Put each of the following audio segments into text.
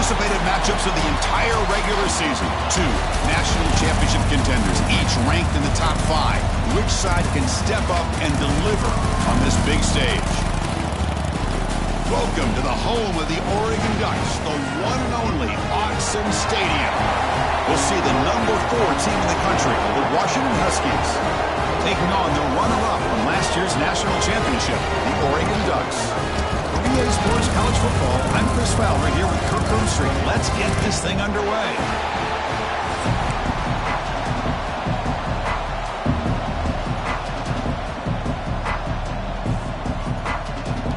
anticipated matchups of the entire regular season. Two national championship contenders, each ranked in the top 5. Which side can step up and deliver on this big stage? Welcome to the home of the Oregon Ducks, the one and only Autzen Stadium. We'll see the number 4 team in the country, the Washington Huskies, taking on the runner-up from last year's national championship, the Oregon Ducks. For EA Sports College Football, I'm Chris Fowler here with Kirk Herbstreit. Let's get this thing underway.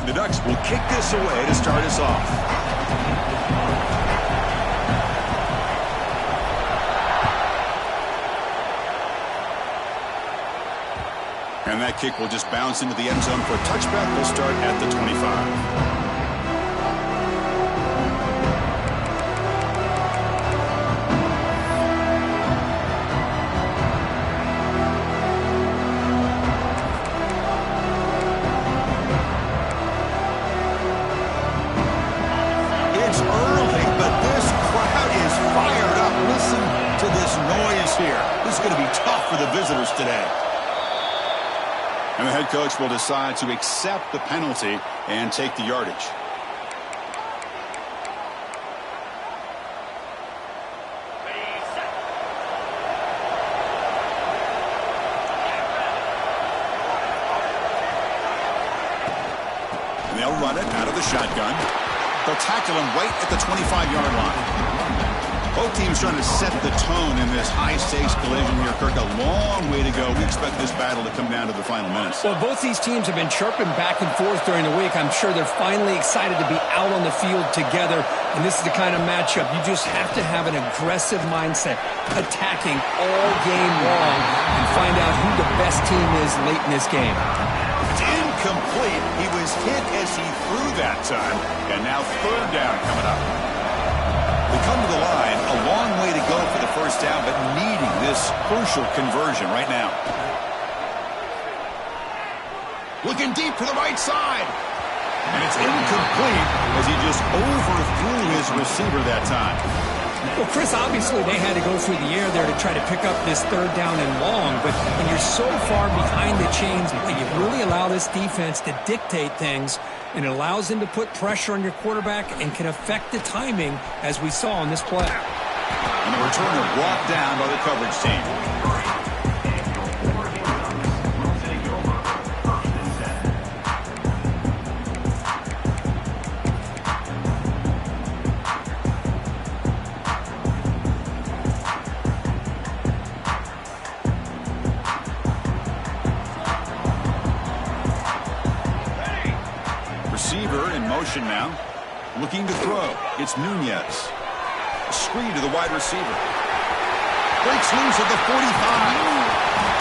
The Ducks will kick this away to start us off. And that kick will just bounce into the end zone for a touchback. We'll start at the 25. Visitors today. And the head coach will decide to accept the penalty and take the yardage. And they'll run it out of the shotgun. They'll tackle him right at the 25-yard line. Both teams trying to set the tone in this high-stakes collision here, Kirk. A long way to go. We expect this battle to come down to the final minutes. Well, both these teams have been chirping back and forth during the week. I'm sure they're finally excited to be out on the field together. And this is the kind of matchup you just have to have an aggressive mindset, attacking all game long, and find out who the best team is late in this game. It's incomplete. He was hit as he threw that time. And now third down coming up. We come to the line, a long way to go for the first down, but needing this crucial conversion right now. Looking deep to the right side. And it's incomplete as he just overthrew his receiver that time. Well, Chris, obviously they had to go through the air there to try to pick up this third down and long, but when you're so far behind the chains, you really allow this defense to dictate things, and it allows them to put pressure on your quarterback and can affect the timing, as we saw on this play. And the returner brought down by the coverage team. Now, looking to throw. It's Nunez. A screen to the wide receiver. Breaks loose at the 45.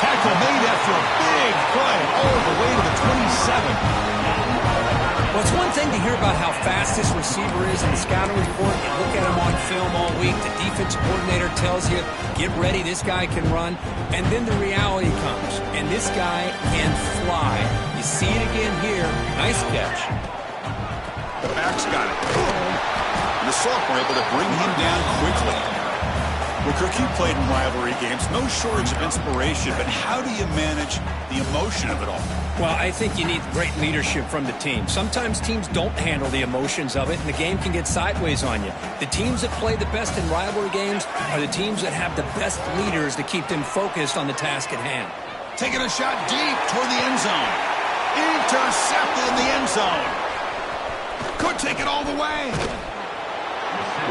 Tackle made after a big play all the way to the 27. Well, it's one thing to hear about how fast this receiver is in the scouting report. You look at him on film all week. The defensive coordinator tells you, get ready, this guy can run. And then the reality comes, and this guy can fly. You see it again here. Nice catch. The back's got it. And the sophomore able to bring him down quickly. Well, Kirk, you played in rivalry games. No shortage of inspiration, but how do you manage the emotion of it all? Well, I think you need great leadership from the team. Sometimes teams don't handle the emotions of it, and the game can get sideways on you. The teams that play the best in rivalry games are the teams that have the best leaders to keep them focused on the task at hand. Taking a shot deep toward the end zone. Intercepted in the end zone. Could take it all the way.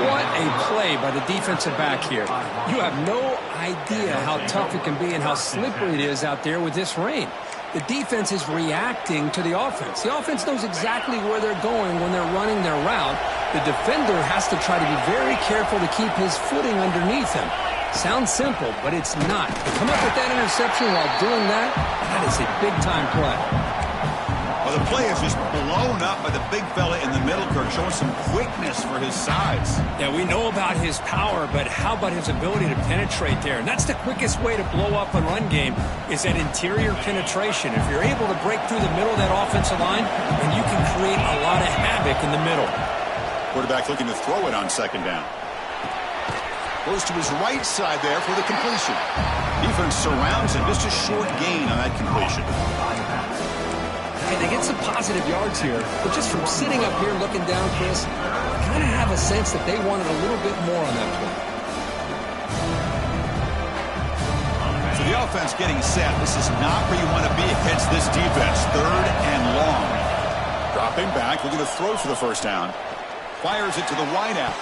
What a play by the defensive back here. You have no idea how tough it can be and how slippery it is out there with this rain. The defense is reacting to the offense. The offense knows exactly where they're going when they're running their route. The defender has to try to be very careful to keep his footing underneath him. Sounds simple, but it's not. To come up with that interception while doing that, that is a big-time play. Well, the play is just blown up by the big fella in the middle, Kirk, showing some quickness for his size. Yeah, we know about his power, but how about his ability to penetrate there? And that's the quickest way to blow up a run game, is that interior penetration. If you're able to break through the middle of that offensive line, then you can create a lot of havoc in the middle. Quarterback looking to throw it on second down. Goes to his right side there for the completion. Defense surrounds him. Just a short gain on that completion. Hey, they get some positive yards here, but just from sitting up here looking down, Chris, I kind of have a sense that they wanted a little bit more on that play. So the offense getting set. This is not where you want to be against this defense. Third and long. Dropping back, looking to throw for the first down. Fires it to the wideout.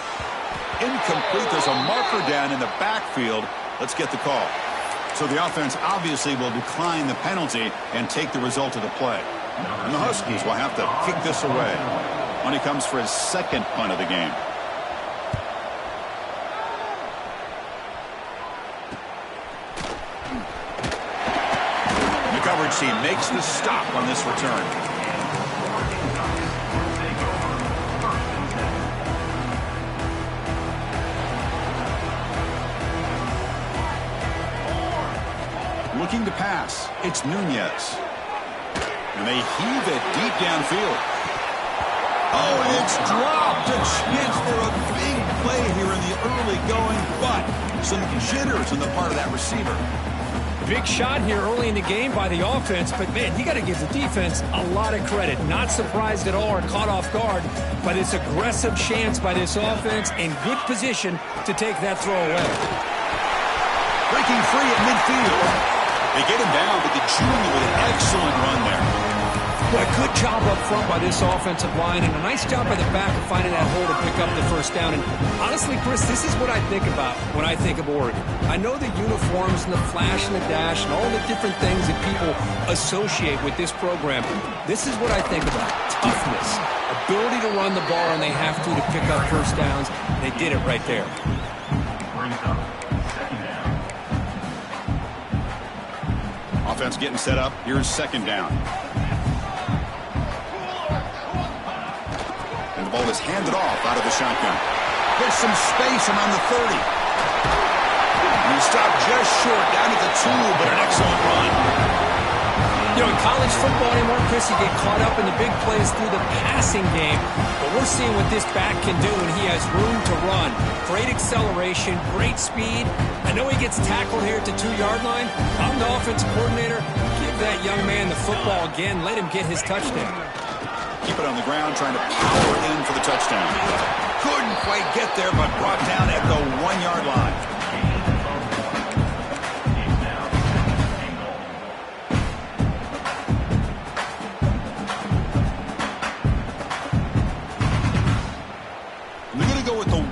Incomplete. There's a marker down in the backfield. Let's get the call. So the offense obviously will decline the penalty and take the result of the play. And the Huskies will have to kick this away when he comes for his second punt of the game. The coverage team makes the stop on this return. Looking to pass. It's Nunez. And they heave it deep downfield. Oh, and it's dropped. A chance for a big play here in the early going, but some jitters on the part of that receiver. Big shot here early in the game by the offense, but, man, you got to give the defense a lot of credit. Not surprised at all or caught off guard by this aggressive chance by this offense in good position to take that throw away. Breaking free at midfield. They get him down, but the junior with an excellent run there. Boy, good job up front by this offensive line, and a nice job by the back of finding that hole to pick up the first down. And honestly, Chris, this is what I think about when I think of Oregon. I know the uniforms and the flash and the dash and all the different things that people associate with this program. This is what I think about. Toughness, ability to run the ball, and they have to pick up first downs. They did it right there. Offense getting set up. Here's second down. And the ball is handed off out of the shotgun. There's some space around the 30. And he stopped just short down at the 2, but an excellent run. You know, in college football anymore, Chris, you get caught up in the big plays through the passing game. But we're seeing what this back can do when he has room to run. Great acceleration, great speed. I know he gets tackled here at the 2-yard line. I'm the offensive coordinator. Give that young man the football again. Let him get his touchdown. Keep it on the ground, trying to power in for the touchdown. Couldn't quite get there, but brought down at the 1-yard line.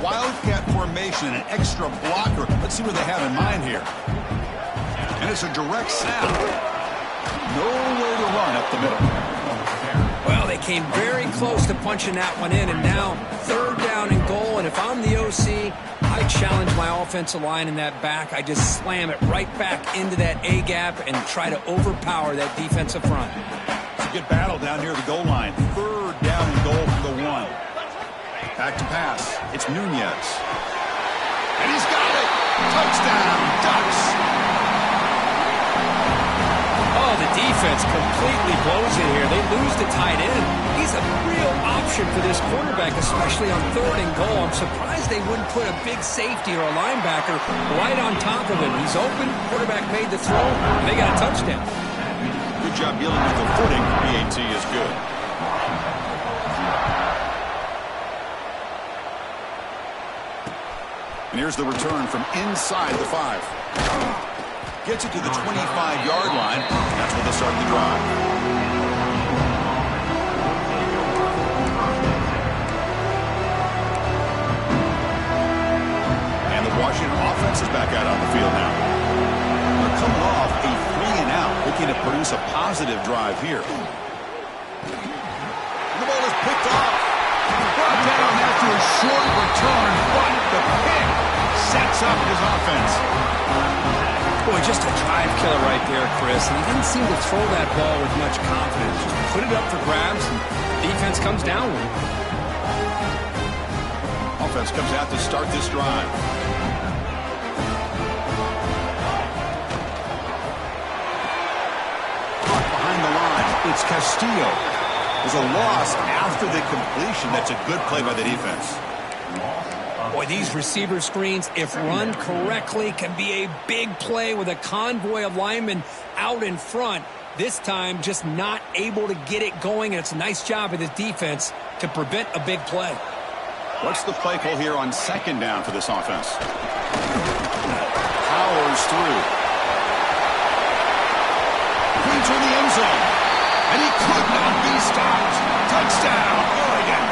Wildcat formation, an extra blocker. Let's see what they have in mind here. And it's a direct snap. No way to run up the middle. Well, they came very close to punching that one in, and now third down and goal. And if I'm the OC, I challenge my offensive line in that back. I just slam it right back into that A-gap and try to overpower that defensive front. It's a good battle down near the goal line. Third down and goal for the 1. Back to pass. It's Nunez. And he's got it. Touchdown, Ducks. Oh, the defense completely blows it here. They lose the tight end. He's a real option for this quarterback, especially on third and goal. I'm surprised they wouldn't put a big safety or a linebacker right on top of him. He's open. Quarterback made the throw, and they got a touchdown. Good job dealing with the footing. PAT is good. And here's the return from inside the 5. Gets it to the 25-yard line. That's where they start the drive. And the Washington offense is back out on the field now. They're coming off a 3-and-out, looking to produce a positive drive here. And the ball is picked off. Brought down after a short return, but the pick sets up his offense. Boy, just a drive killer right there, Chris. And he didn't seem to throw that ball with much confidence. Just put it up for grabs, and defense comes down with it. Offense comes out to start this drive. Behind the line, it's Castillo. There's a loss after the completion. That's a good play by the defense. Boy, these receiver screens, if run correctly, can be a big play with a convoy of linemen out in front. This time, just not able to get it going, and it's a nice job of the defense to prevent a big play. What's the play call here on second down for this offense? Powers through. Into the end zone. And he could not be stopped. Touchdown, Oregon.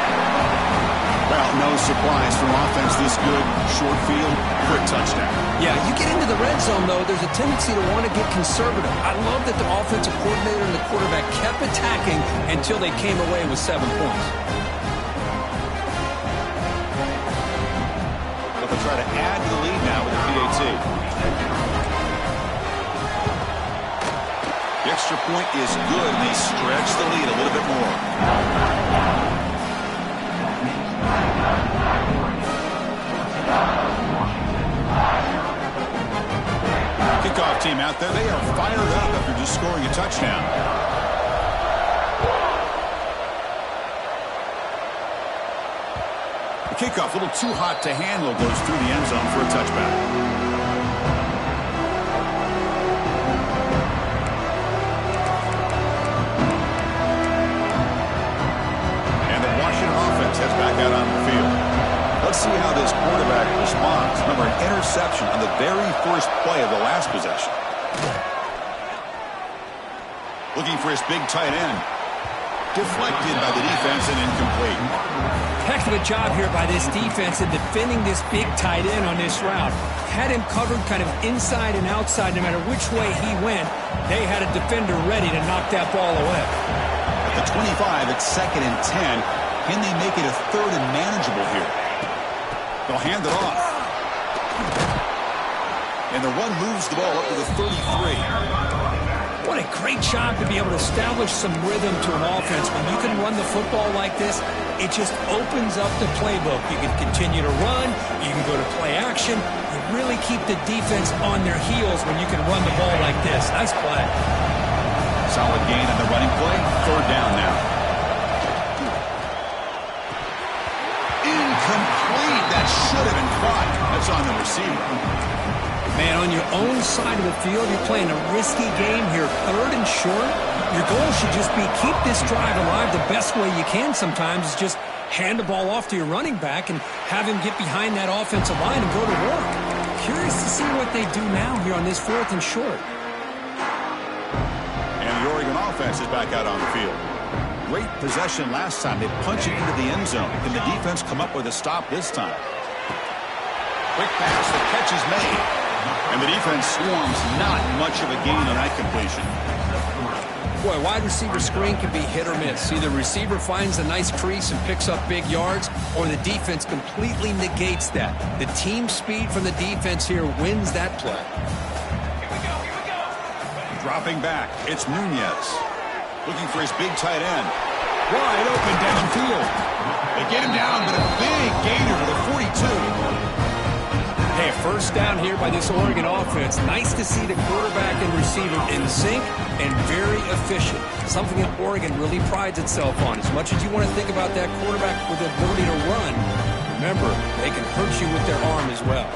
Well, no surprise from offense this good. Short field, quick touchdown. Yeah, you get into the red zone, though, there's a tendency to want to get conservative. I love that the offensive coordinator and the quarterback kept attacking until they came away with 7 points. They'll try to add to the lead now with the PAT. The extra point is good, and they stretch the lead a little bit more. Kickoff team out there. They are fired up after just scoring a touchdown. The kickoff, a little too hot to handle, goes through the end zone for a touchback. Heads back out on the field. Let's see how this quarterback responds. Remember, an interception on the very first play of the last possession. Looking for his big tight end. Deflected by the defense and incomplete. Heck of a job here by this defense in defending this big tight end on this route. Had him covered kind of inside and outside no matter which way he went. They had a defender ready to knock that ball away. At the 25, it's 2nd and 10. Can they make it a 3rd and manageable here? They'll hand it off. And the run moves the ball up to the 33. What a great job to be able to establish some rhythm to an offense. When you can run the football like this, it just opens up the playbook. You can continue to run. You can go to play action. You really keep the defense on their heels when you can run the ball like this. Nice play. Solid gain on the running play. 3rd down now. Incomplete. That should have been caught. That's on the receiver. Man, on your own side of the field, you're playing a risky game here. 3rd and short. Your goal should just be keep this drive alive the best way you can sometimes is just hand the ball off to your running back and have him get behind that offensive line and go to work. Curious to see what they do now here on this 4th and short. And the Oregon offense is back out on the field. Great possession last time. They punch it into the end zone. Can the defense come up with a stop this time? Quick pass, the catch is made. And the defense swarms, not much of a gain on that completion. Boy, wide receiver screen can be hit or miss. Either receiver finds a nice crease and picks up big yards, or the defense completely negates that. The team speed from the defense here wins that play. Here we go. Dropping back, it's Nunez. Looking for his big tight end. Wide open downfield. They get him down, but a big gainer to the 42. Hey, 1st down here by this Oregon offense. Nice to see the quarterback and receiver in sync and very efficient. Something that Oregon really prides itself on. As much as you want to think about that quarterback with the ability to run, remember, they can hurt you with their arm as well.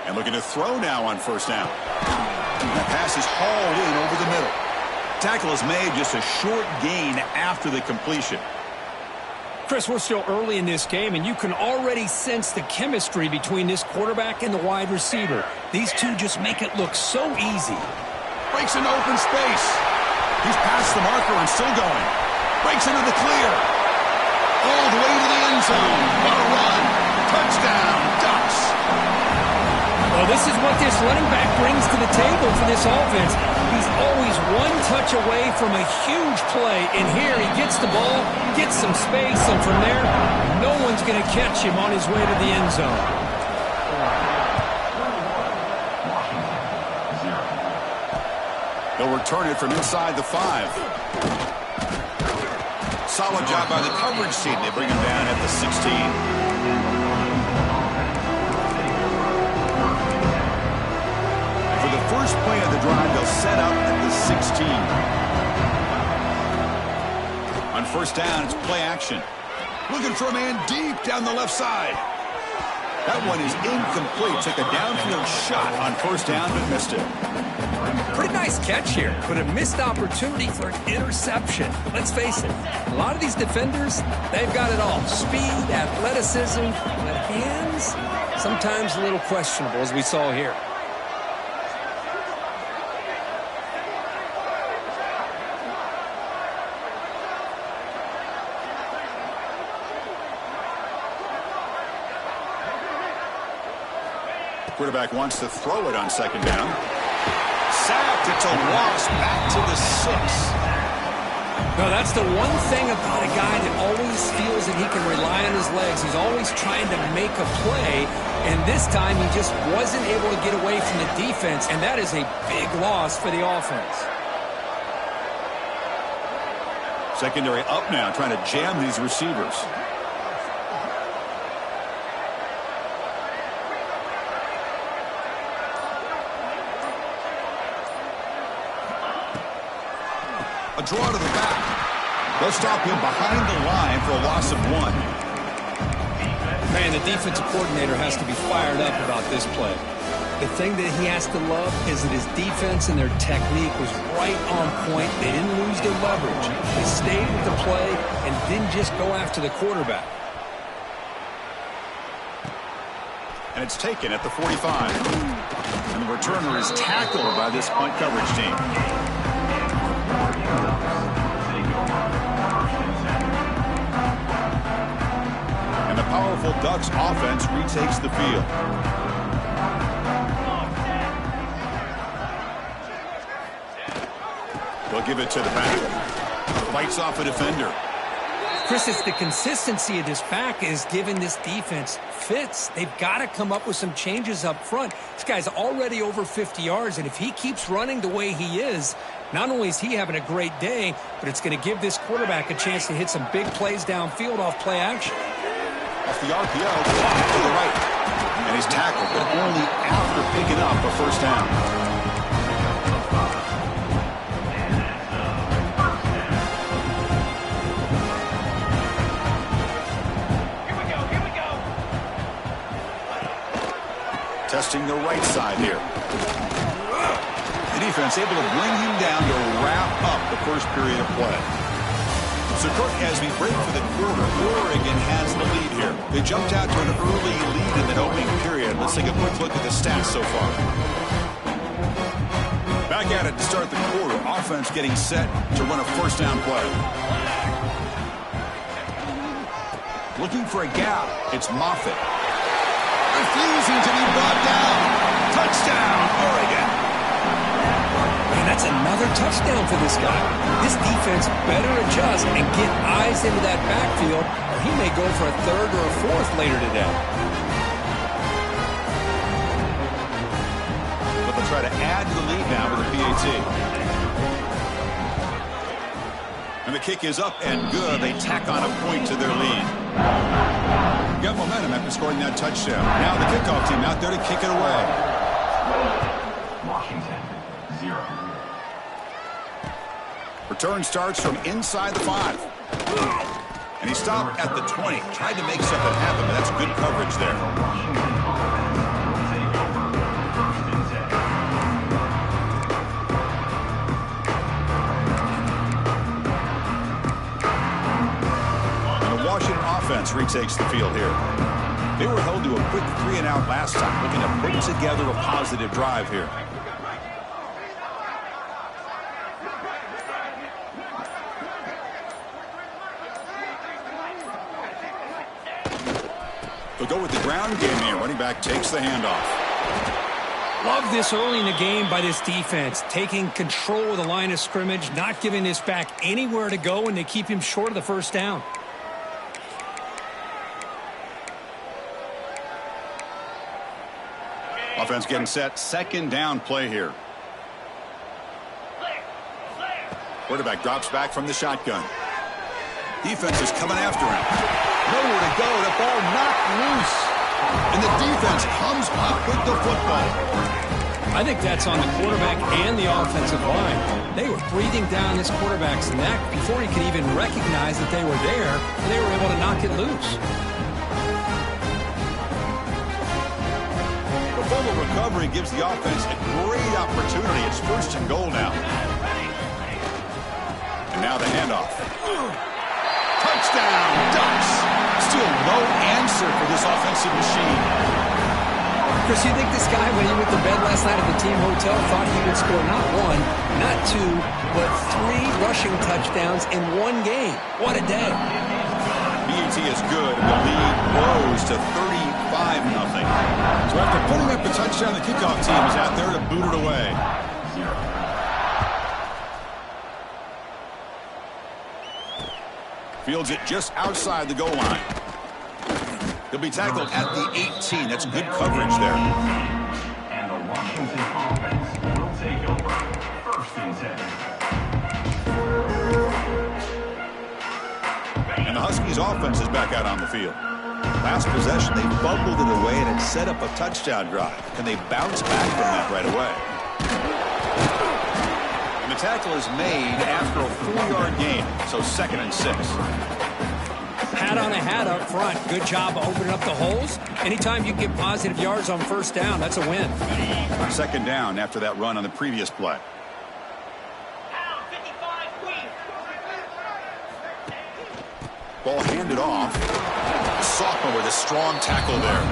And looking to throw now on 1st down. That pass is hauled in over the middle. Tackle is made, just a short gain after the completion. Chris, we're still early in this game, and you can already sense the chemistry between this quarterback and the wide receiver. These two just make it look so easy. Breaks into open space. He's past the marker and still going. Breaks into the clear. All the way to the end zone. What a run. Touchdown, Ducks. Well, this is what this running back brings to the table for this offense. He's always one touch away from a huge play. And here he gets the ball, gets some space, and from there, no one's going to catch him on his way to the end zone. They'll return it from inside the 5. Solid job by the coverage team. They bring him down at the 16. For the first play of the drive, they'll set up at the 16. first down. It's play action. Looking for a man deep down the left side. That one is incomplete. Took a downfield shot on first down, but missed it. Pretty nice catch here, but a missed opportunity for an interception. Let's face it, a lot of these defenders, they've got it all. Speed, athleticism, but hands, sometimes a little questionable, as we saw here. Quarterback wants to throw it on second down. Sacked. It's a loss back to the 6. No, that's the one thing about a guy that always feels that he can rely on his legs. He's always trying to make a play, and this time he just wasn't able to get away from the defense, and that is a big loss for the offense. Secondary up now, trying to jam these receivers. A draw to the back. They'll stop him behind the line for a loss of 1. Man, the defensive coordinator has to be fired up about this play. The thing that he has to love is that his defense and their technique was right on point. They didn't lose their leverage. They stayed with the play and didn't just go after the quarterback. And it's taken at the 45. And the returner is tackled by this punt coverage team. And the powerful Ducks offense retakes the field. They'll give it to the back. Fights off a defender. Chris, it's the consistency of this back is giving this defense fits. They've got to come up with some changes up front. This guy's already over 50 yards, and if he keeps running the way he is, not only is he having a great day, but it's going to give this quarterback a chance to hit some big plays downfield off play action. Off the RPO, to the right. And he's tackled, but only after picking up a first down. Testing the right side here. The defense able to bring him down to wrap up the first period of play. So, Kirk, as we break for the quarter, Oregon has the lead here. They jumped out to an early lead in that opening period. Let's take a quick look at the stats so far. Back at it to start the quarter. Offense getting set to run a first down play. Looking for a gap. It's Moffitt. Refusing to be brought down. Touchdown, Oregon. Man, that's another touchdown for this guy. This defense better adjust and get eyes into that backfield, or he may go for a third or a fourth later today. But they'll try to add to the lead now with a PAT. And the kick is up and good. They tack on a point to their lead. Got momentum after scoring that touchdown. Now the kickoff team out there to kick it away. Washington, 0. Return starts from inside the 5. And he stopped at the 20. Tried to make something happen, but that's good coverage there. Offense retakes the field here. They were held to a quick 3-and-out last time, looking to put together a positive drive here. They'll go with the ground game here. Running back takes the handoff. Love this early in the game by this defense, taking control of the line of scrimmage, not giving this back anywhere to go, and they keep him short of the first down. Offense getting set. Second down play here. Quarterback drops back from the shotgun. Defense is coming after him. Nowhere to go. The ball knocked loose. And the defense comes up with the football. I think that's on the quarterback and the offensive line. They were breathing down this quarterback's neck before he could even recognize that they were there, and they were able to knock it loose. The fumble recovery gives the offense a great opportunity. It's 1st and goal now. And now the handoff. Touchdown, Ducks. Still no answer for this offensive machine. Chris, you think this guy, when he went to bed last night at the team hotel, thought he would score not 1, not 2, but 3 rushing touchdowns in 1 game? What a day. BET is good. The lead grows to 35-0. So after putting up the touchdown, the kickoff team is out there to boot it away. Fields it just outside the goal line. He'll be tackled at the 18. That's good coverage there. And the Washington offense will take over 1st and 10. And the Huskies offense is back out on the field. Last possession, they fumbled it away and it set up a touchdown drive. Can they bounce back from that right away? And the tackle is made after a 4-yard gain, so 2nd and 6. Hat on a hat up front. Good job of opening up the holes. Anytime you get positive yards on 1st down, that's a win. 2nd down after that run on the previous play. Ball handed off. Sophomore with a strong tackle there.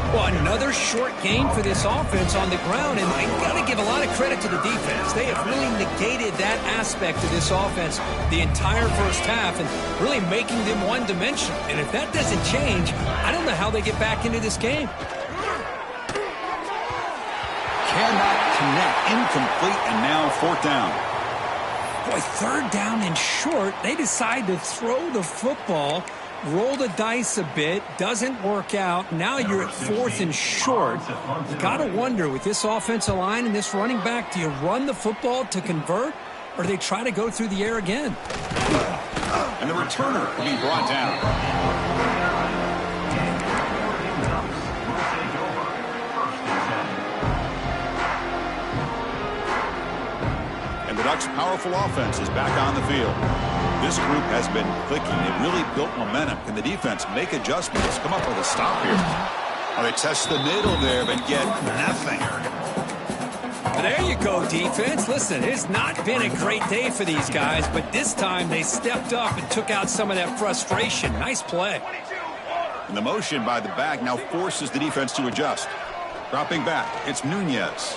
Well, another short gain for this offense on the ground, and I got to give a lot of credit to the defense. They have really negated that aspect of this offense the entire 1st half and really making them one-dimensional. And if that doesn't change, I don't know how they get back into this game. Cannot connect. Incomplete, and now 4th down. Boy, 3rd down and short. They decide to throw the football. Roll the dice a bit, doesn't work out. Now you're at 4th and short. You got to wonder, with this offensive line and this running back, do you run the football to convert, or do they try to go through the air again? And the returner will be brought down. And the Ducks' powerful offense is back on the field. This group has been clicking. They've really built momentum. Can the defense make adjustments? Come up with a stop here. Oh, they test the middle there, but get nothing. There you go, defense. Listen, it's not been a great day for these guys, but this time they stepped up and took out some of that frustration. Nice play. And the motion by the back now forces the defense to adjust. Dropping back, it's Nunez.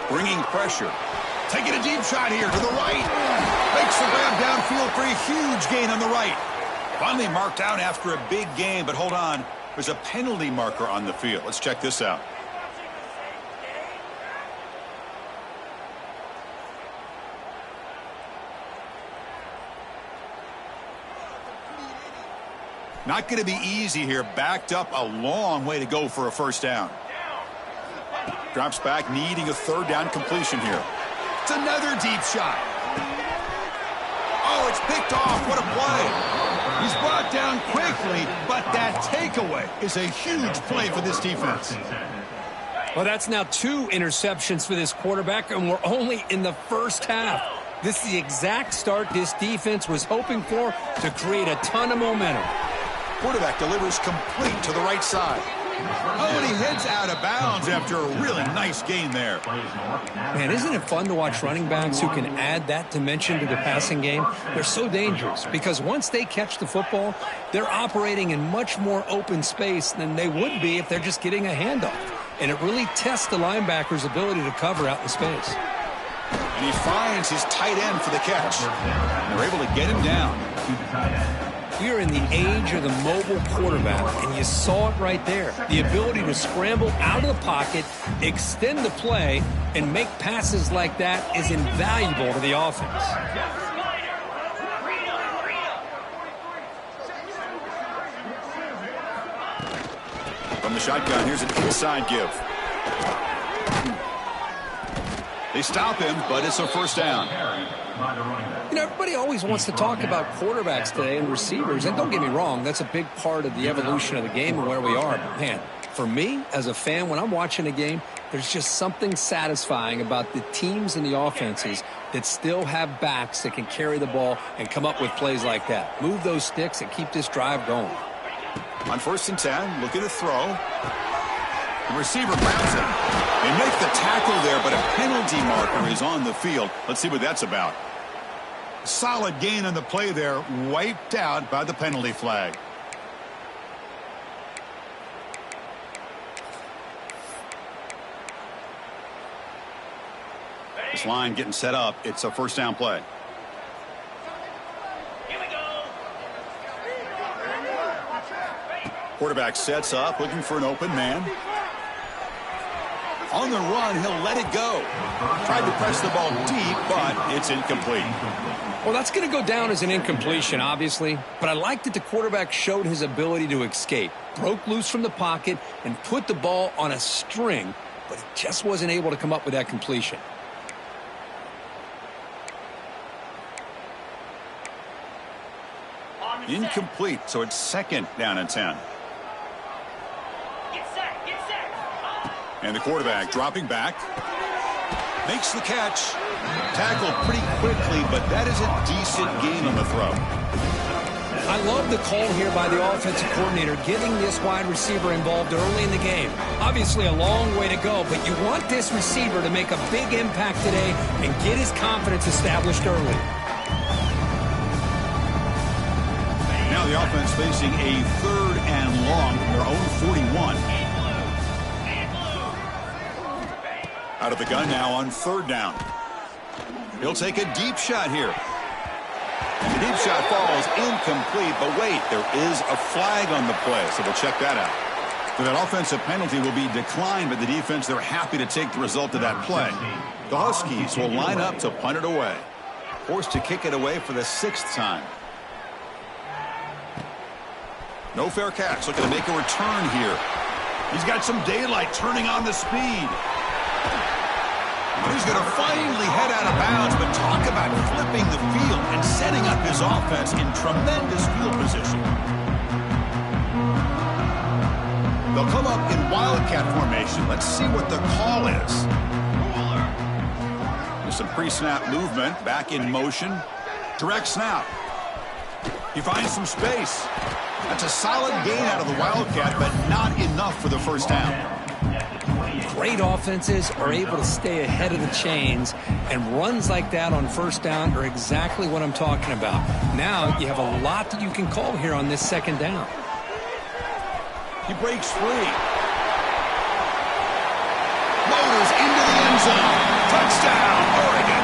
Bringing pressure. Taking a deep shot here to the right. Makes the grab downfield for a huge gain on the right. Finally marked out after a big game, but hold on. There's a penalty marker on the field. Let's check this out. Not going to be easy here. Backed up a long way to go for a 1st down. Drops back, needing a 3rd down completion here. It's another deep shot. Oh, it's picked off. What a play. He's brought down quickly, but that takeaway is a huge play for this defense. Well, that's now 2 interceptions for this quarterback, and we're only in the 1st half. This is the exact start this defense was hoping for to create a ton of momentum. Quarterback delivers complete to the right side. Oh, and he heads out of bounds after a really nice gain there. Man, isn't it fun to watch running backs who can add that dimension to the passing game? They're so dangerous because once they catch the football, they're operating in much more open space than they would be if they're just getting a handoff. And it really tests the linebacker's ability to cover out in space. And he finds his tight end for the catch. And they're able to get him down. We are in the age of the mobile quarterback, and you saw it right there. The ability to scramble out of the pocket, extend the play, and make passes like that is invaluable to the offense. From the shotgun, here's an inside give. They stop him, but it's a 1st down. You know, everybody always wants to talk about quarterbacks today and receivers, and don't get me wrong, that's a big part of the evolution of the game and where we are. But man, for me, as a fan, when I'm watching a game, There's just something satisfying about the teams and the offenses that still have backs that can carry the ball and come up with plays like that. Move those sticks and keep this drive going. On 1st and 10, looking to throw. The receiver grabs it. They make the tackle there, but a penalty marker is on the field. Let's see what that's about. Solid gain on the play there, wiped out by the penalty flag. This line getting set up. It's a 1st down play. Quarterback sets up, looking for an open man. On the run, he'll let it go. Tried to press the ball deep, but it's incomplete. Well, that's going to go down as an incompletion, obviously. But I like that the quarterback showed his ability to escape. Broke loose from the pocket and put the ball on a string, but he just wasn't able to come up with that completion. Incomplete, so it's 2nd down and 10. And the quarterback dropping back. Makes the catch. Tackled pretty quickly, but that is a decent gain on the throw. I love the call here by the offensive coordinator, getting this wide receiver involved early in the game. Obviously a long way to go, but you want this receiver to make a big impact today and get his confidence established early. Now the offense facing a 3rd and long from their own 41. Out of the gun now on 3rd down. He'll take a deep shot here. And the deep shot falls incomplete, but wait, there is a flag on the play, so we'll check that out. So that offensive penalty will be declined by the defense. They're happy to take the result of that play. The Huskies will line up to punt it away. Forced to kick it away for the 6th time. No fair catch, looking to make a return here. He's got some daylight, turning on the speed. He's going to finally head out of bounds, but talk about flipping the field and setting up his offense in tremendous field position. They'll come up in Wildcat formation. Let's see what the call is. There's some pre-snap movement, back in motion. Direct snap. He finds some space. That's a solid gain out of the Wildcat, but not enough for the 1st down. Great offenses are able to stay ahead of the chains, and runs like that on 1st down are exactly what I'm talking about. Now you have a lot that you can call here on this 2nd down. He breaks free. Motors into the end zone. Touchdown, Oregon.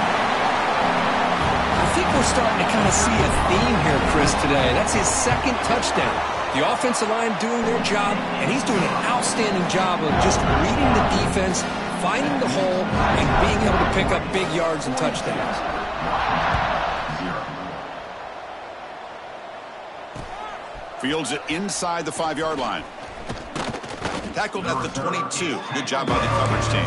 I think we're starting to kind of see a theme here, Chris, today. That's his 2nd touchdown. The offensive line doing their job, and he's doing an outstanding job of just reading the defense, finding the hole, and being able to pick up big yards and touchdowns. Fields it inside the 5-yard line. Tackled at the 22. Good job by the coverage team.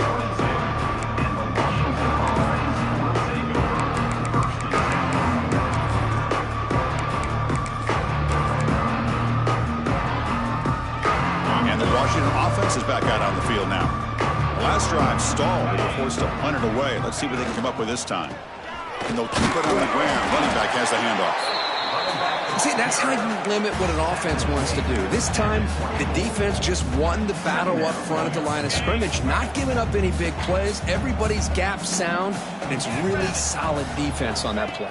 Washington offense is back out on the field now. Last drive stalled. They were forced to punt it away. Let's see what they can come up with this time. And they'll keep it on the ground. Running back has the handoff. See, that's how you limit what an offense wants to do. This time, the defense just won the battle up front at the line of scrimmage, not giving up any big plays. Everybody's gap sound, and it's really solid defense on that play.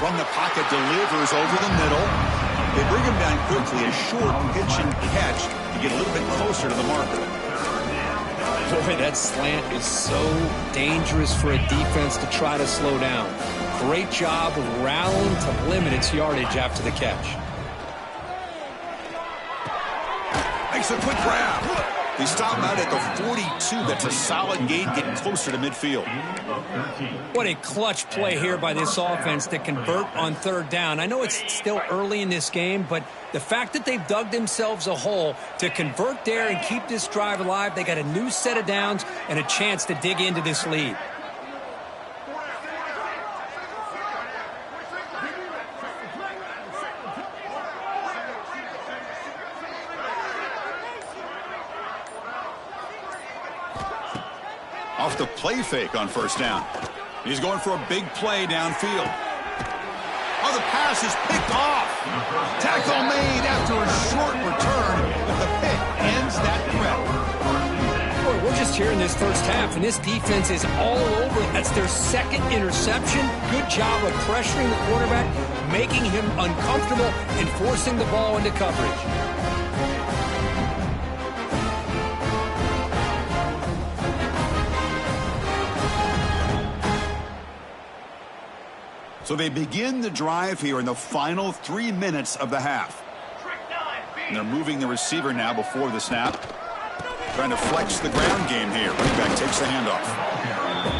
From the pocket, delivers over the middle. They bring him down quickly, a short pitch and catch to get a little bit closer to the marker. Boy, that slant is so dangerous for a defense to try to slow down. Great job of rallying to limit its yardage after the catch. Makes a quick grab. They stop him out at the 42. That's a solid gain, getting closer to midfield. What a clutch play here by this offense to convert on 3rd down. I know it's still early in this game, but the fact that they've dug themselves a hole to convert there and keep this drive alive, they got a new set of downs and a chance to dig into this lead. Off the play fake on first down. He's going for a big play downfield. Oh, the pass is picked off. Tackle made after a short return, but the pick ends that threat. Boy, we're just here in this first half, and this defense is all over. That's their second interception. Good job of pressuring the quarterback, making him uncomfortable, and forcing the ball into coverage. So they begin the drive here in the final 3 minutes of the half. And they're moving the receiver now before the snap. Trying to flex the ground game here. Running back takes the handoff.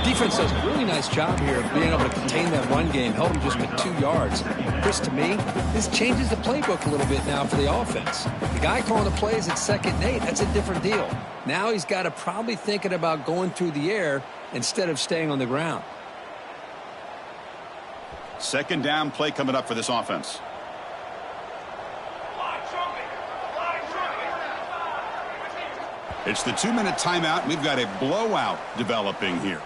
Defense does a really nice job here of being able to contain that run game, held him just with 2 yards. Chris, to me, this changes the playbook a little bit now for the offense. The guy calling the plays at 2nd and 8, that's a different deal. Now he's got to probably thinking about going through the air instead of staying on the ground. Second down play coming up for this offense. It's the 2-minute timeout. We've got a blowout developing here.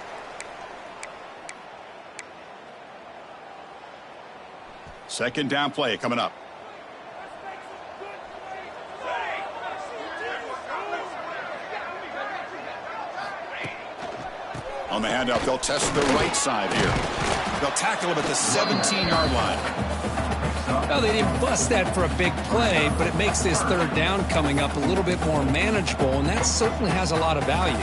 Second down play coming up. On the handoff, they'll test the right side here. They'll tackle him at the 17-yard line. Well, they didn't bust that for a big play, but it makes this third down coming up a little bit more manageable, and that certainly has a lot of value.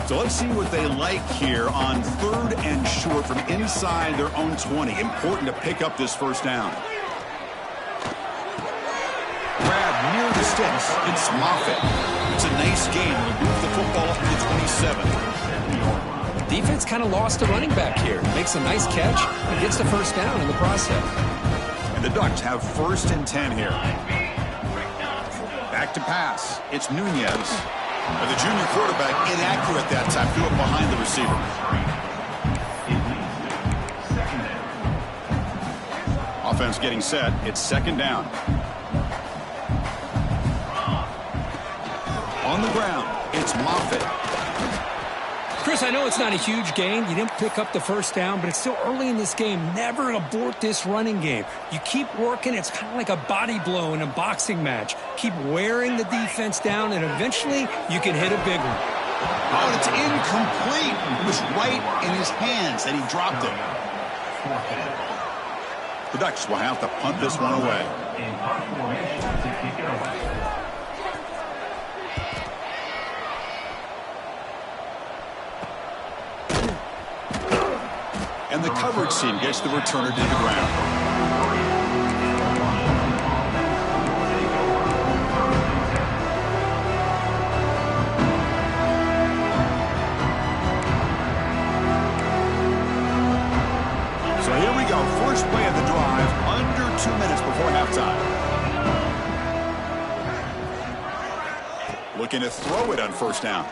So let's see what they like here on 3rd and short from inside their own 20. Important to pick up this first down. Grab near the sticks. It's Moffitt. It's a nice game. He'll move the football up to the 27. Defense kind of lost a running back here. Makes a nice catch and gets the first down in the process. And the Ducks have 1st and 10 here. Back to pass. It's Nunez. But the junior quarterback inaccurate that time. Threw it behind the receiver. Offense getting set. It's 2nd down. On the ground, it's Moffitt. Chris, I know it's not a huge gain. You didn't pick up the first down, but it's still early in this game. Never abort this running game. You keep working. It's kind of like a body blow in a boxing match. Keep wearing the defense down, and eventually you can hit a big one. Oh, and it's incomplete. It was right in his hands that he dropped it. The Ducks will have to punt this one away. And the coverage team gets the returner to the ground. So here we go. First play of the drive, under 2 minutes before halftime. Looking to throw it on first down.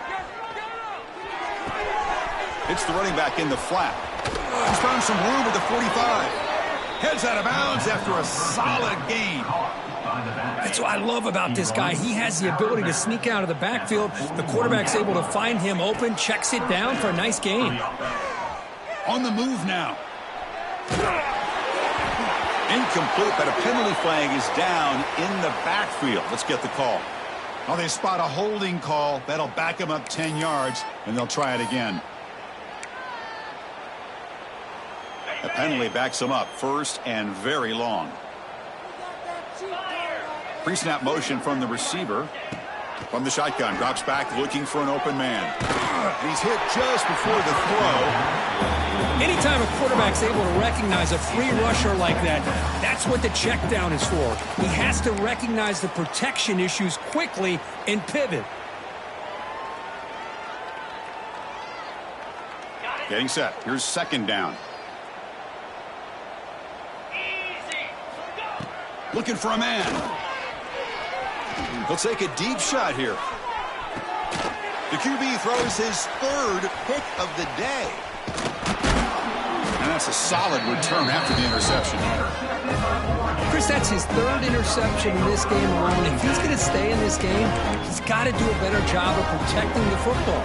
It's the running back in the flat. He's found some room at the 45. Heads out of bounds after a solid gain. That's what I love about this guy. He has the ability to sneak out of the backfield. The quarterback's able to find him open, checks it down for a nice gain. On the move now. Incomplete, but a penalty flag is down in the backfield. Let's get the call. Oh, they spot a holding call. That'll back him up 10 yards, and they'll try it again. The penalty backs him up, 1st and very long. Pre-snap motion from the receiver. From the shotgun, drops back looking for an open man. He's hit just before the throw. Anytime a quarterback's able to recognize a free rusher like that, that's what the check down is for. He has to recognize the protection issues quickly and pivot. Getting set. Here's 2nd down. Looking for a man. He'll take a deep shot here. The QB throws his 3rd pick of the day. And that's a solid return after the interception. Chris, that's his 3rd interception in this game alone. If he's going to stay in this game, he's got to do a better job of protecting the football.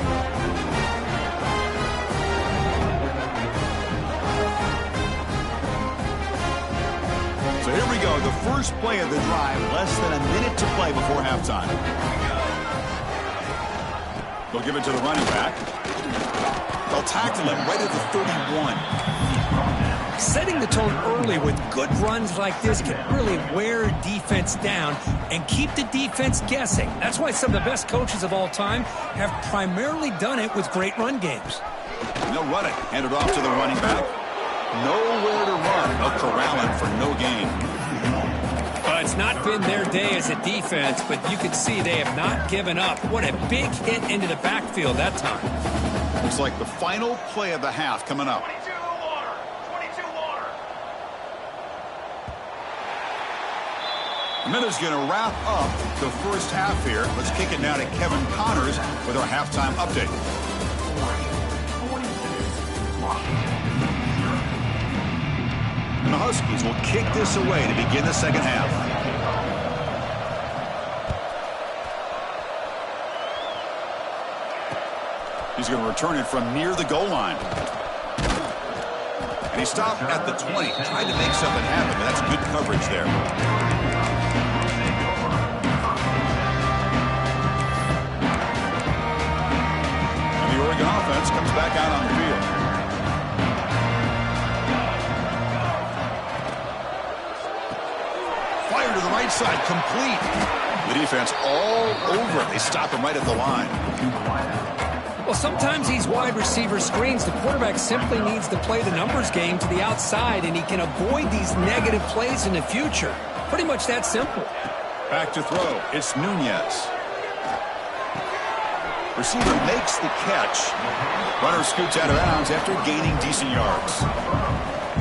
The first play of the drive, less than a minute to play before halftime. They'll give it to the running back. They'll tackle him right at the 31. Setting the tone early with good runs like this can really wear defense down and keep the defense guessing. That's why some of the best coaches of all time have primarily done it with great run games. And they'll run it. Hand it off to the running back. Nowhere to run. They'll corral him for no gain. Well, it's not been their day as a defense, but you can see they have not given up. What a big hit into the backfield that time. Looks like the final play of the half coming up. 22 water. 22 water. And then it's going to wrap up the first half here. Let's kick it now to Kevin Connors with our halftime update. And the Huskies will kick this away to begin the second half. He's going to return it from near the goal line. And he stopped at the 20, trying to make something happen, but that's good coverage there. And the Oregon offense comes back out on the field. Fire to the right side, complete. The defense all over it. They stop him right at the line. Well, sometimes these wide receiver screens, the quarterback simply needs to play the numbers game to the outside, and he can avoid these negative plays in the future. Pretty much that simple. Back to throw. It's Nunez. Receiver makes the catch. Runner scoots out of bounds after gaining decent yards.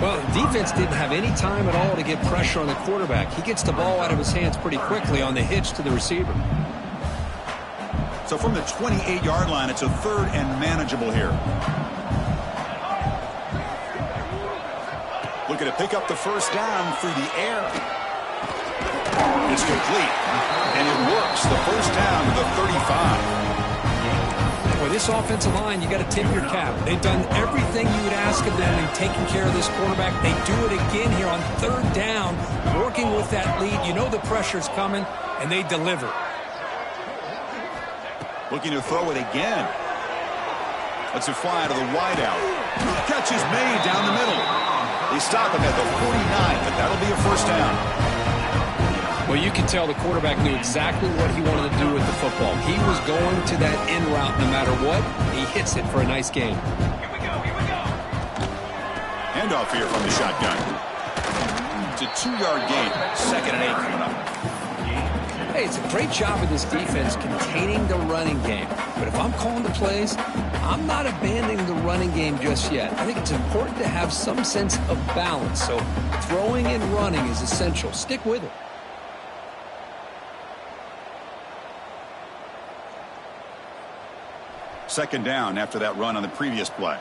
Well, the defense didn't have any time at all to get pressure on the quarterback. He gets the ball out of his hands pretty quickly on the hitch to the receiver. So from the 28-yard line, it's a third and manageable here. Looking to pick up the first down through the air. It's complete. And it works. The first down to the 35. With this offensive line, you got to tip your cap. They've done everything you would ask of them in taking care of this quarterback. They do it again here on third down, working with that lead. You know the pressure's coming, and they deliver. Looking to throw it again. Lets it fly to the wideout. Catch is made down the middle. They stop him at the 49, but that'll be a first down. Well, you can tell the quarterback knew exactly what he wanted to do with the football. He was going to that in route no matter what. He hits it for a nice gain. Here we go. Here we go. Handoff here from the shotgun. It's a 2-yard gain. 2nd and 8 coming up. Hey, it's a great job of this defense containing the running game. But if I'm calling the plays, I'm not abandoning the running game just yet. I think it's important to have some sense of balance. So throwing and running is essential. Stick with it. Second down after that run on the previous play.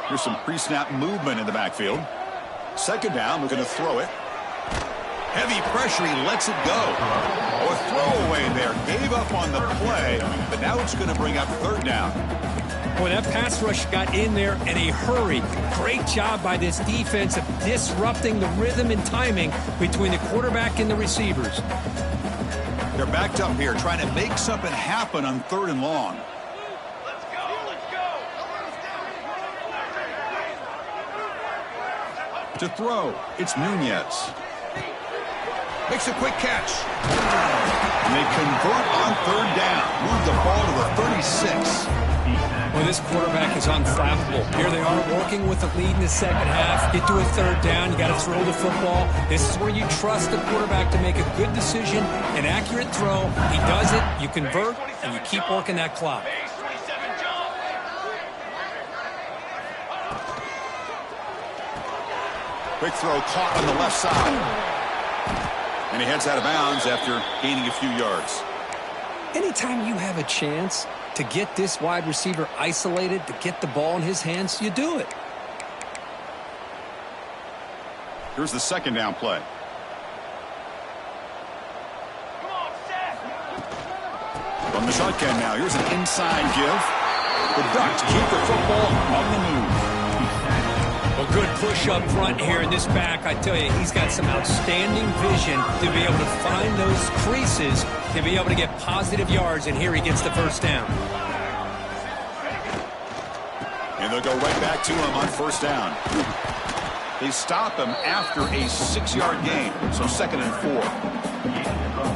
Here's some pre-snap movement in the backfield. Second down, looking to throw it. Heavy pressure, he lets it go. Oh, a throwaway there. Gave up on the play, but now it's going to bring up third down. Boy, that pass rush got in there in a hurry. Great job by this defense of disrupting the rhythm and timing between the quarterback and the receivers. They're backed up here, trying to make something happen on third and long. Let's go. Let's go. To throw, it's Nunez. Makes a quick catch. And they convert on third down. Move the ball to the 36. Well, this quarterback is unflappable. Here they are working with the lead in the second half. Get to a third down. You got to throw the football. This is where you trust the quarterback to make a good decision, an accurate throw. He does it. You convert, and you keep working that clock. Base 27 jump. Quick throw caught on the left side. And he heads out of bounds after gaining a few yards. Anytime you have a chance to get this wide receiver isolated, to get the ball in his hands, you do it. Here's the second down play. Come on, Seth. From the shotgun now, here's an inside give. The Ducks keep the football on the move. Well, Good push up front here in this back. I tell you, he's got some outstanding vision to be able to find those creases, to be able to get positive yards, and here he gets the first down. And they'll go right back to him on first down. They stop him after a 6-yard gain, so 2nd and 4.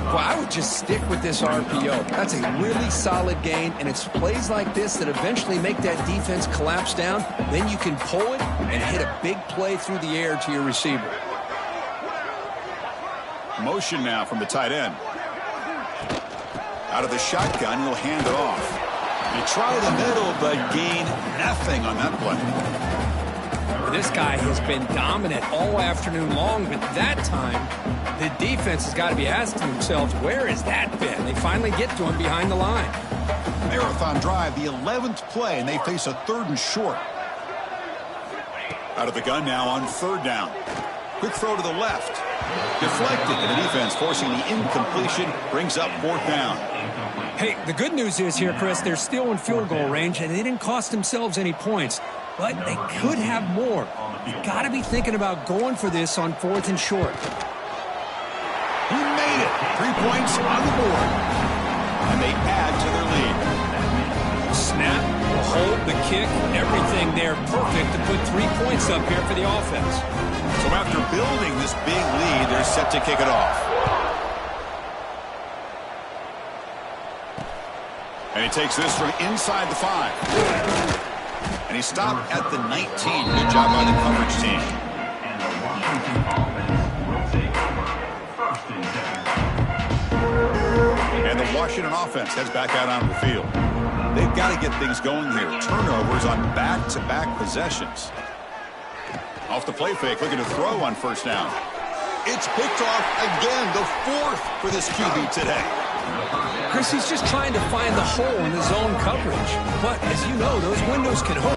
Well, I would just stick with this RPO. That's a really solid gain, and it's plays like this that eventually make that defense collapse down. Then you can pull it and hit a big play through the air to your receiver. Motion now from the tight end. Out of the shotgun, he'll hand it off. They try the middle, but gain nothing on that play. This guy has been dominant all afternoon long, but that time, the defense has got to be asking themselves, where has that been? They finally get to him behind the line. Marathon drive, the 11th play, and they face a 3rd and short. Out of the gun now on 3rd down. Quick throw to the left. Deflected, and the defense forcing the incompletion, brings up 4th down. Hey, the good news is here, Chris, they're still in field goal range, and they didn't cost themselves any points. But they could have more. You've got to be thinking about going for this on 4th and short. He made it. 3 points on the board. And they add to their lead. Snap, the hold, the kick, everything there perfect to put 3 points up here for the offense. So after building this big lead, they're set to kick it off. And he takes this from inside the 5. And he stopped at the 19. Good job by the coverage team. And the Washington offense will take over 1st and 10. And the Washington offense heads back out onto the field. They've got to get things going here. Turnovers on back-to-back possessions. Off the play fake, looking to throw on 1st down. It's picked off again, the 4th for this QB today. Chris, he's just trying to find the hole in the zone coverage. But, as you know, those windows can hurt.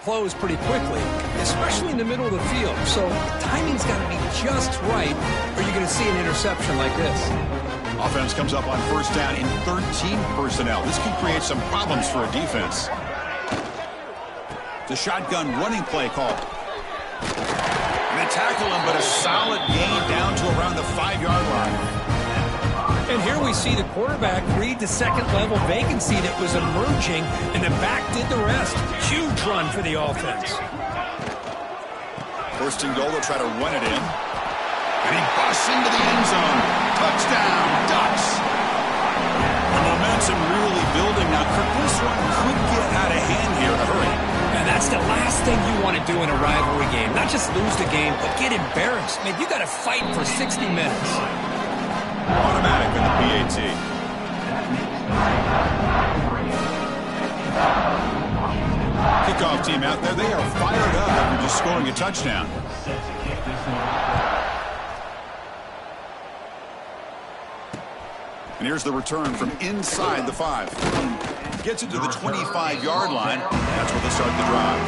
Close pretty quickly, especially in the middle of the field. So timing's got to be just right, or you're going to see an interception like this. Offense comes up on 1st down in 13 personnel. This can create some problems for a defense. The shotgun running play call. And they tackle him, but a solid gain down to around the 5-yard line. And here we see the quarterback read the 2nd-level vacancy that was emerging, and the back did the rest. Huge run for the offense. 1st and goal, they'll try to run it in. And he busts into the end zone. Touchdown, Ducks. The momentum really building now. This one could get out of hand here in a hurry. And that's the last thing you want to do in a rivalry game. Not just lose the game, but get embarrassed. Man, you got to fight for 60 minutes. Automatic in the PAT. Kickoff team out there. They are fired up after just scoring a touchdown. And here's the return from inside the 5. Gets it to the 25-yard line. That's where they start the drive.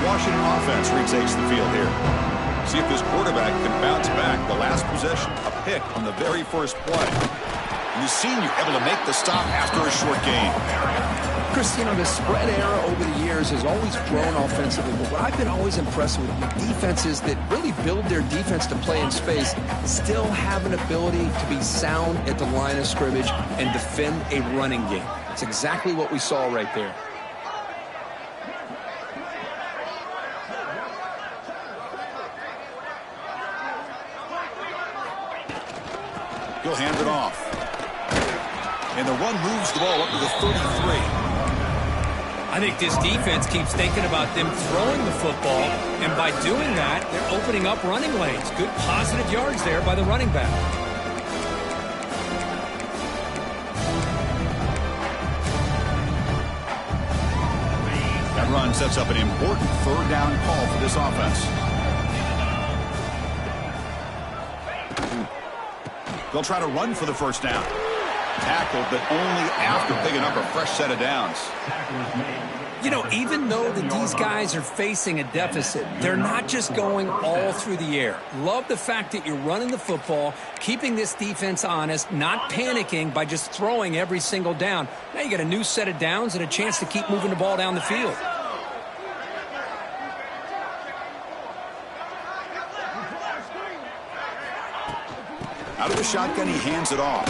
Washington offense retakes the field here. See if this quarterback can bounce back. The last possession, a pick on the very first play. And the senior able to make the stop after a short gain. Chris, you know, the spread era over the years has always grown offensively, but what I've been always impressed with defenses that really build their defense to play in space still have an ability to be sound at the line of scrimmage and defend a running game. It's exactly what we saw right there. He'll hand it off. And the run moves the ball up to the 33. I think this defense keeps thinking about them throwing the football, and by doing that, they're opening up running lanes. Good positive yards there by the running back. That run sets up an important third down call for this offense. They'll try to run for the first down. Tackled, but only after picking up a fresh set of downs. You know, even though these guys are facing a deficit, they're not just going all through the air. Love the fact that you're running the football, keeping this defense honest, not panicking by just throwing every single down. Now you got a new set of downs and a chance to keep moving the ball down the field. Out of the shotgun, he hands it off.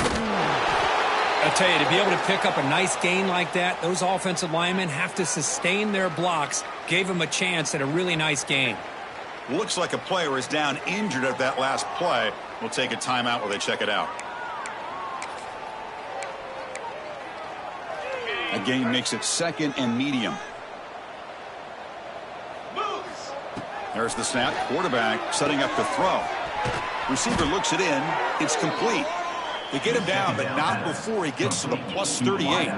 I'll tell you, to be able to pick up a nice gain like that, those offensive linemen have to sustain their blocks. Gave him a chance at a really nice gain. Looks like a player is down injured at that last play. We'll take a timeout while they check it out. A gain makes it second and medium. There's the snap. Quarterback setting up the throw. Receiver looks it in. It's complete. They get him down, but not before he gets to the plus 38.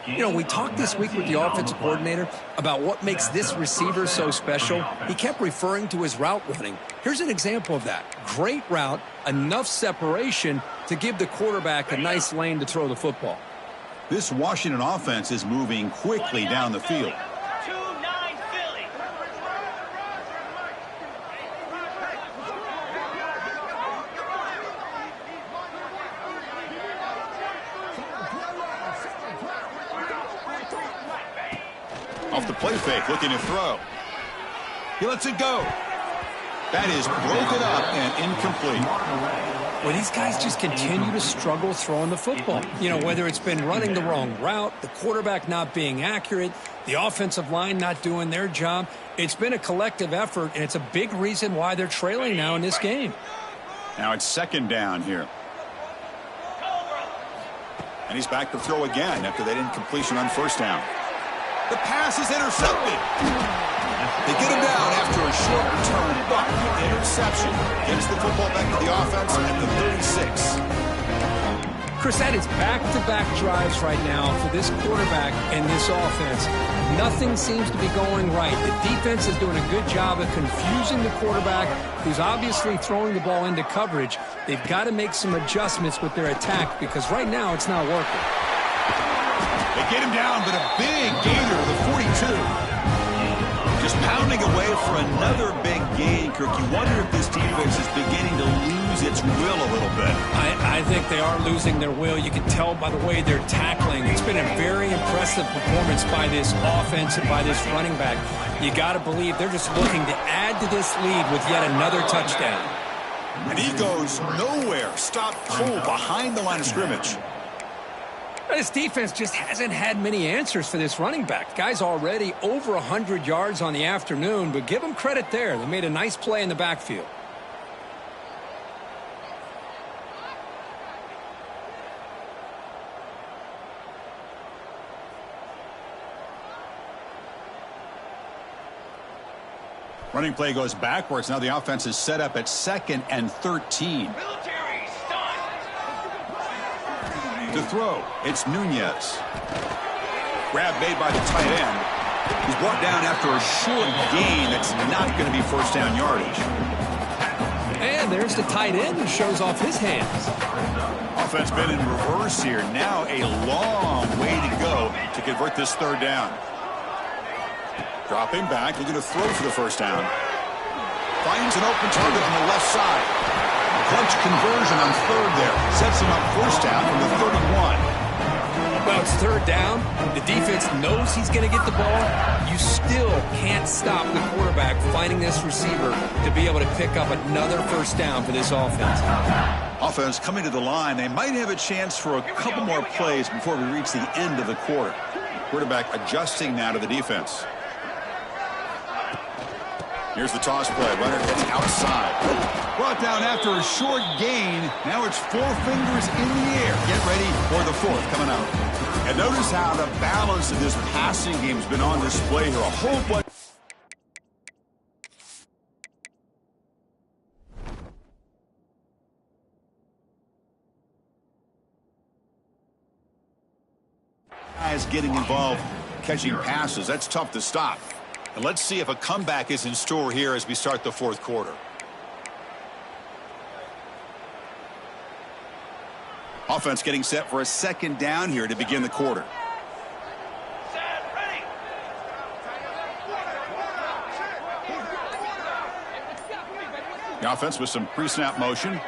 You know, we talked this week with the offensive coordinator about what makes this receiver so special. He kept referring to his route running. Here's an example of that. Great route, enough separation to give the quarterback a nice lane to throw the football. This Washington offense is moving quickly down the field. Off the play fake, looking to throw. He lets it go. That is broken up and incomplete. Well, these guys just continue to struggle throwing the football. You know, whether it's been running the wrong route, the quarterback not being accurate, the offensive line not doing their job. It's been a collective effort, and it's a big reason why they're trailing now in this game. Now it's second down here. And he's back to throw again after that incompletion on first down. The pass is intercepted. They get him down after a short return, but the interception gets the football back to the offense at the 36. Chris, that is back-to-back drives right now for this quarterback and this offense. Nothing seems to be going right. The defense is doing a good job of confusing the quarterback, who's obviously throwing the ball into coverage. They've got to make some adjustments with their attack because right now it's not working. They get him down, but a big gainer to the 42. Just pounding away for another big gain, Kirk. You wonder if this defense is beginning to lose its will a little bit. I think they are losing their will. You can tell by the way they're tackling. It's been a very impressive performance by this offense and by this running back. You got to believe they're just looking to add to this lead with yet another touchdown. And he goes nowhere. Stopped cold behind the line of scrimmage. This defense just hasn't had many answers for this running back. The guy's already over 100 yards on the afternoon, but give him credit there. They made a nice play in the backfield. Running play goes backwards. Now the offense is set up at 2nd and 13. To throw, it's Nunez. Grab made by the tight end. He's brought down after a short gain that's not going to be first down yardage. And there's the tight end who shows off his hands. Offense been in reverse here. Now a long way to go to convert this third down. Dropping back, looking to throw for the first down. Finds an open target on the left side. Clutch conversion on third there. Sets him up first down from the 31. Well, it's third down. The defense knows he's going to get the ball. You still can't stop the quarterback finding this receiver to be able to pick up another first down for this offense. Offense coming to the line. They might have a chance for a couple more plays before we reach the end of the quarter. Quarterback adjusting now to the defense. Here's the toss play. Runner gets outside. Brought down after a short gain. Now it's 4 fingers in the air. Get ready for the fourth coming out. And notice how the balance of this passing game has been on display here. A whole bunch. Guys getting involved catching passes. That's tough to stop. And let's see if a comeback is in store here as we start the fourth quarter. Offense getting set for a second down here to begin the quarter. The offense with some pre-snap motion.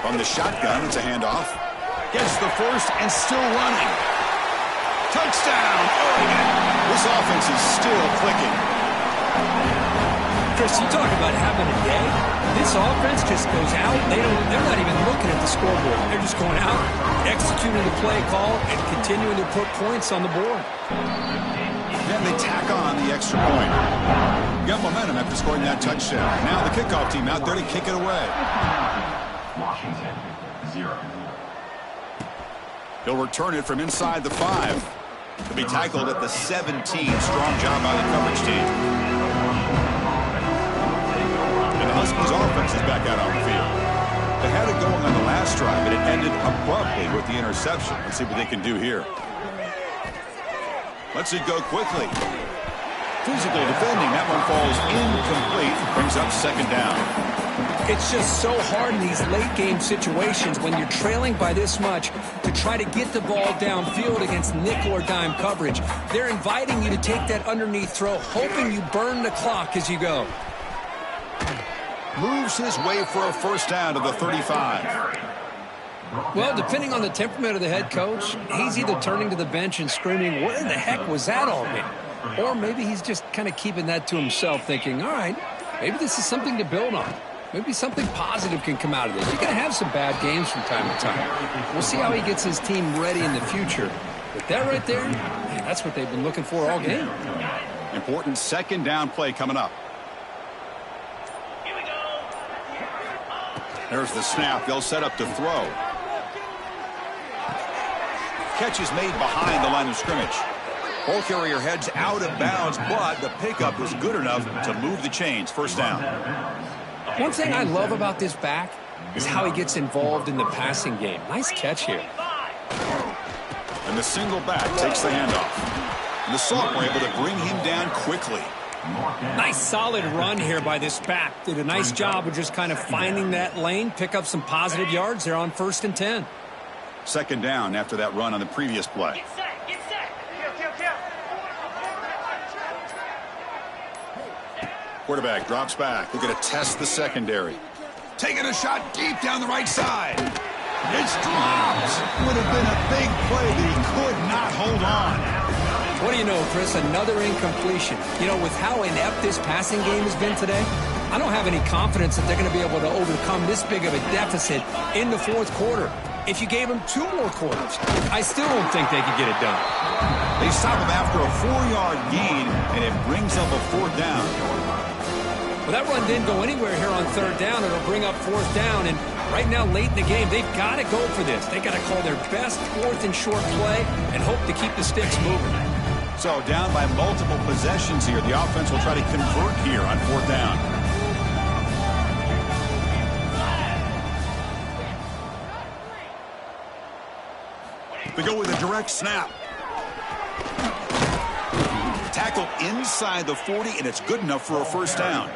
From the shotgun, it's a handoff. Gets the first and still running. Touchdown, Oregon. This offense is still clicking. Chris, you talk about having a day. This offense just goes out. They're not even looking at the scoreboard. They're just going out, executing the play call, and continuing to put points on the board. Then they tack on the extra point. Got momentum after scoring that touchdown. Now the kickoff team out there to kick it away. Washington, 0. He'll return it from inside the 5. To be tackled at the 17. Strong job by the coverage team. And the Huskies offense is back out on the field. They had it going on the last drive, but it ended abruptly with the interception. Let's see what they can do here. Lets it go quickly. Physically defending. That one falls incomplete. Brings up second down. It's just so hard in these late-game situations when you're trailing by this much to try to get the ball downfield against nickel or dime coverage. They're inviting you to take that underneath throw, hoping you burn the clock as you go. Moves his way for a first down to the 35. Well, depending on the temperament of the head coach, he's either turning to the bench and screaming, where the heck was that all game? Or maybe he's just kind of keeping that to himself, thinking, all right, maybe this is something to build on. Maybe something positive can come out of this. You're going to have some bad games from time to time. We'll see how he gets his team ready in the future. But that right there, man, that's what they've been looking for all game. Important second down play coming up. There's the snap. They'll set up to throw. Catch is made behind the line of scrimmage. Ball carrier heads out of bounds, but the pickup was good enough to move the chains. First down. One thing I love about this back is how he gets involved in the passing game. Nice catch here. And the single back takes the handoff. And the Salt were able to bring him down quickly. Nice solid run here by this back. Did a nice job of just kind of finding that lane, pick up some positive yards there on 1st and 10. Second down after that run on the previous play. Quarterback drops back. They're going to test the secondary. Taking a shot deep down the right side. It's dropped. Would have been a big play, but he could not hold on. What do you know, Chris? Another incompletion. You know, with how inept this passing game has been today, I don't have any confidence that they're going to be able to overcome this big of a deficit in the fourth quarter. If you gave them 2 more quarters, I still don't think they could get it done. They stop him after a 4-yard gain, and it brings up a 4th down. Well, that run didn't go anywhere here on 3rd down. It'll bring up 4th down, and right now, late in the game, they've got to go for this. They've got to call their best 4th and short play and hope to keep the sticks moving. So down by multiple possessions here. The offense will try to convert here on 4th down. They go with a direct snap. Tackled inside the 40, and it's good enough for a first down.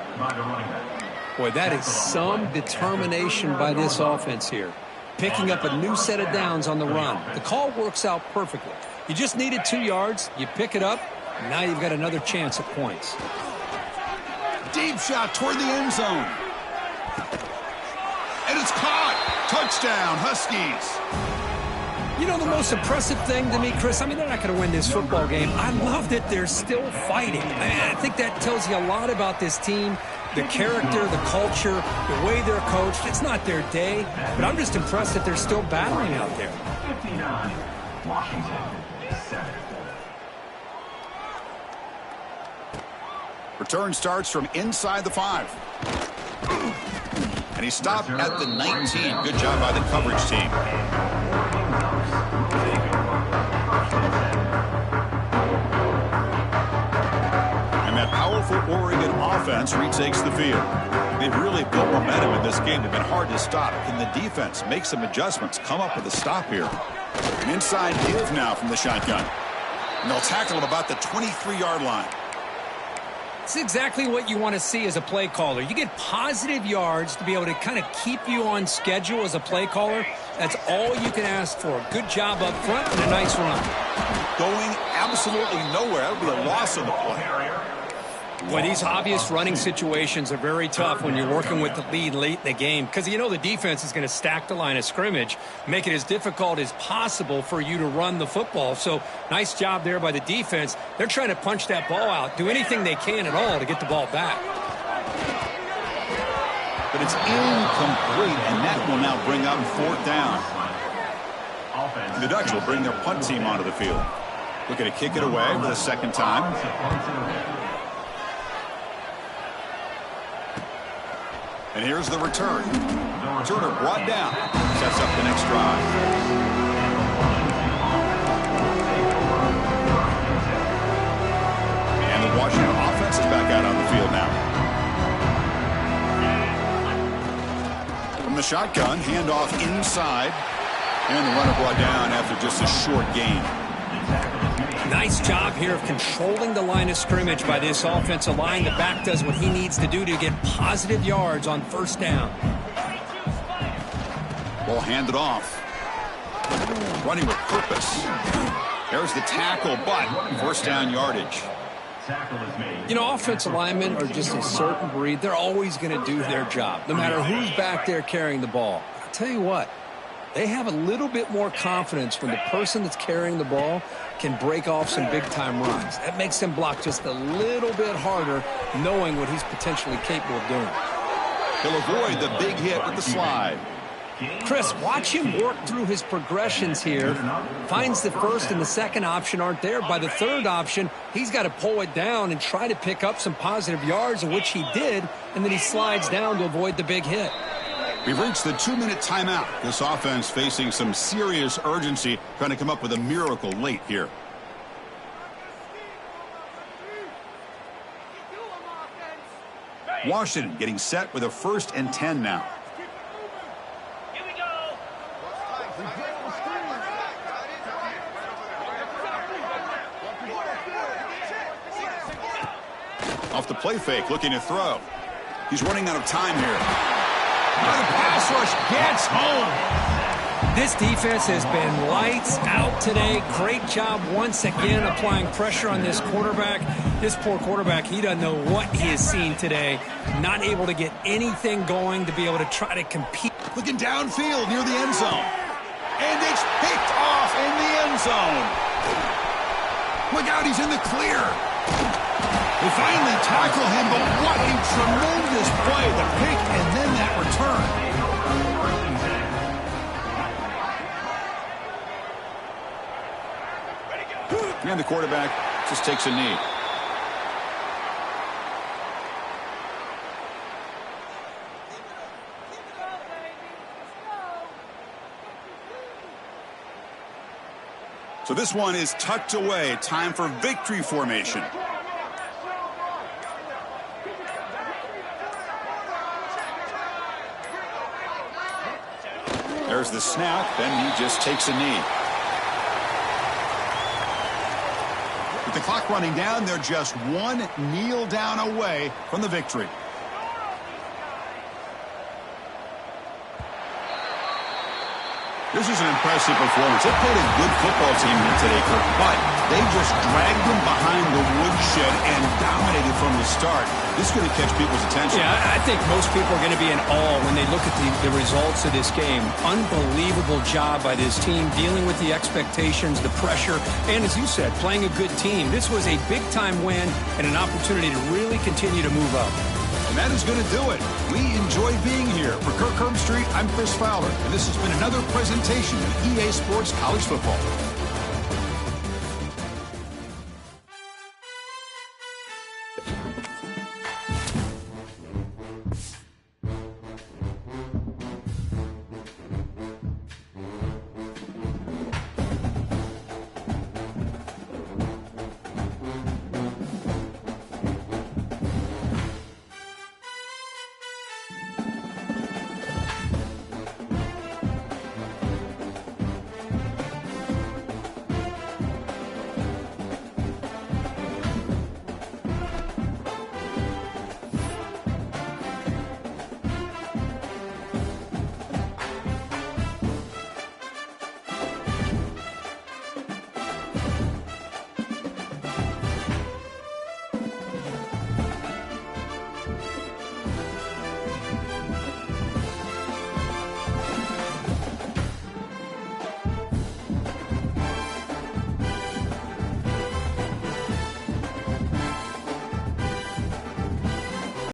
Boy, that is some determination by this offense here. Picking up a new set of downs on the run. The call works out perfectly. You just needed 2 yards. You pick it up. And now you've got another chance at points. Deep shot toward the end zone. And it's caught. Touchdown, Huskies. You know the most impressive thing to me, Chris? I mean, they're not going to win this football game. I love that they're still fighting. I think that tells you a lot about this team, the character, the culture, the way they're coached. It's not their day, but I'm just impressed that they're still battling out there. 59, Washington, 7. Return starts from inside the 5. And he stopped at the 19. Good job by the coverage team. And that powerful Oregon offense retakes the field. They've really built momentum in this game. They've been hard to stop. Can the defense make some adjustments, come up with a stop here? An inside give now from the shotgun. And they'll tackle him about the 23-yard line. It's exactly what you want to see as a play caller. You get positive yards to be able to kind of keep you on schedule as a play caller. That's all you can ask for. Good job up front and a nice run. Going absolutely nowhere. That would be a loss of the play. Well, these obvious running situations are very tough when you're working with the lead late in the game because you know the defense is going to stack the line of scrimmage, make it as difficult as possible for you to run the football. So nice job there by the defense. They're trying to punch that ball out, do anything they can at all to get the ball back. But it's incomplete, and that will now bring up 4th down. The Ducks will bring their punt team onto the field. Looking to kick it away for the second time. And here's the return. Turner brought down. Sets up the next drive. And the Washington offense is back out on the field now. From the shotgun, handoff inside. And the runner brought down after just a short gain. Nice job here of controlling the line of scrimmage by this offensive line. The back does what he needs to do to get positive yards on 1st down. Ball handed off. Running with purpose. There's the tackle, but 1st down yardage. You know, offensive linemen are just a certain breed. They're always going to do their job, no matter who's back there carrying the ball. I'll tell you what, they have a little bit more confidence when the person that's carrying the ball can break off some big-time runs. That makes them block just a little bit harder, knowing what he's potentially capable of doing. He'll avoid the big hit with the slide. Chris, watch him work through his progressions here. Finds the first and the second option aren't there. By the third option, he's got to pull it down and try to pick up some positive yards, which he did, and then he slides down to avoid the big hit. We've reached the 2-minute timeout. This offense facing some serious urgency, trying to come up with a miracle late here. Washington getting set with a 1st and 10 now. Off the play fake, looking to throw. He's running out of time here. Now the pass rush gets home. This defense has been lights out today. Great job once again applying pressure on this quarterback. This poor quarterback, he doesn't know what he has seen today. Not able to get anything going to be able to try to compete. Looking downfield near the end zone. And it's picked off in the end zone. Look out, he's in the clear. They finally tackle him, but what a tremendous play. The pick and then that return. And the quarterback just takes a knee. So this one is tucked away. Time for victory formation. There's the snap, then he just takes a knee. With the clock running down, they're just one kneel down away from the victory. This is an impressive performance. They played a good football team here today, Kirk, but they just dragged them behind the woodshed and dominated from the start. This is going to catch people's attention. Yeah, I think most people are going to be in awe when they look at the results of this game. Unbelievable job by this team, dealing with the expectations, the pressure, and as you said, playing a good team. This was a big-time win and an opportunity to really continue to move up. And that is going to do it. We enjoy being here. For Kirk Herbstreit, I'm Chris Fowler, and this has been another presentation of EA Sports College Football.